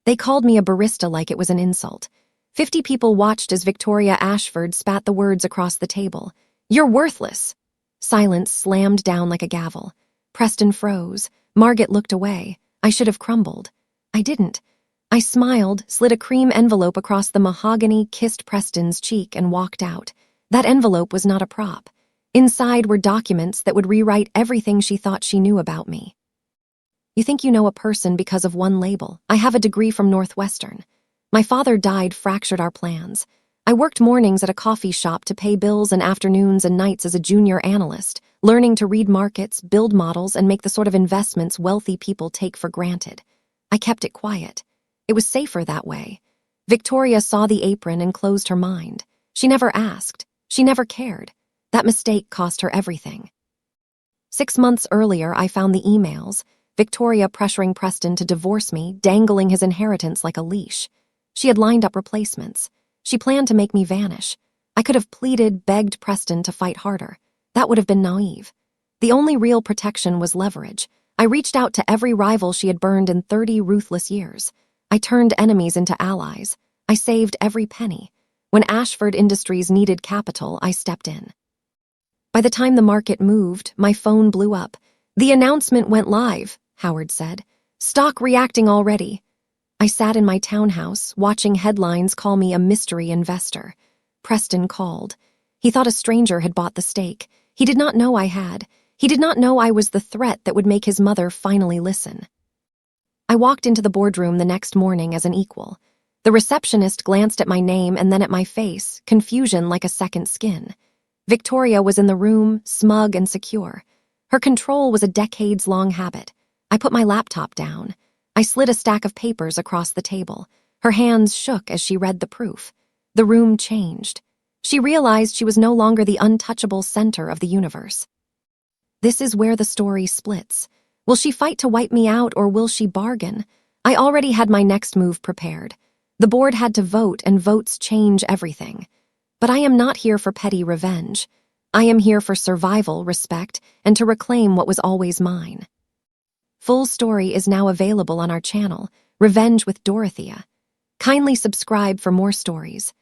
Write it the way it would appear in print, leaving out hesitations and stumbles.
They called me a barista like it was an insult. 50 people watched as Victoria Ashford spat the words across the table. "You're worthless." Silence slammed down like a gavel. Preston froze. Margaret looked away. I should have crumbled. I didn't. I smiled, slid a cream envelope across the mahogany, kissed Preston's cheek, and walked out. That envelope was not a prop. Inside were documents that would rewrite everything she thought she knew about me. You think you know a person because of one label. I have a degree from Northwestern. My father died, fractured our plans. I worked mornings at a coffee shop to pay bills and afternoons and nights as a junior analyst, learning to read markets, build models, and make the sort of investments wealthy people take for granted. I kept it quiet. It was safer that way. Victoria saw the apron and closed her mind. She never asked. She never cared. That mistake cost her everything. 6 months earlier, I found the emails. Victoria pressuring Preston to divorce me, dangling his inheritance like a leash. She had lined up replacements. She planned to make me vanish. I could have pleaded, begged Preston to fight harder. That would have been naive. The only real protection was leverage. I reached out to every rival she had burned in 30 ruthless years. I turned enemies into allies. I saved every penny. When Ashford Industries needed capital, I stepped in. By the time the market moved, my phone blew up. "The announcement went live," Howard said. "Stock reacting already." I sat in my townhouse, watching headlines call me a mystery investor. Preston called. He thought a stranger had bought the stake. He did not know I had. He did not know I was the threat that would make his mother finally listen. I walked into the boardroom the next morning as an equal. The receptionist glanced at my name and then at my face, confusion like a second skin. Victoria was in the room, smug and secure. Her control was a decades-long habit. I put my laptop down. I slid a stack of papers across the table. Her hands shook as she read the proof. The room changed. She realized she was no longer the untouchable center of the universe. This is where the story splits. Will she fight to wipe me out, or will she bargain? I already had my next move prepared. The board had to vote, and votes change everything. But I am not here for petty revenge. I am here for survival, respect, and to reclaim what was always mine. Full story is now available on our channel, Revenge with Dorothea. Kindly subscribe for more stories.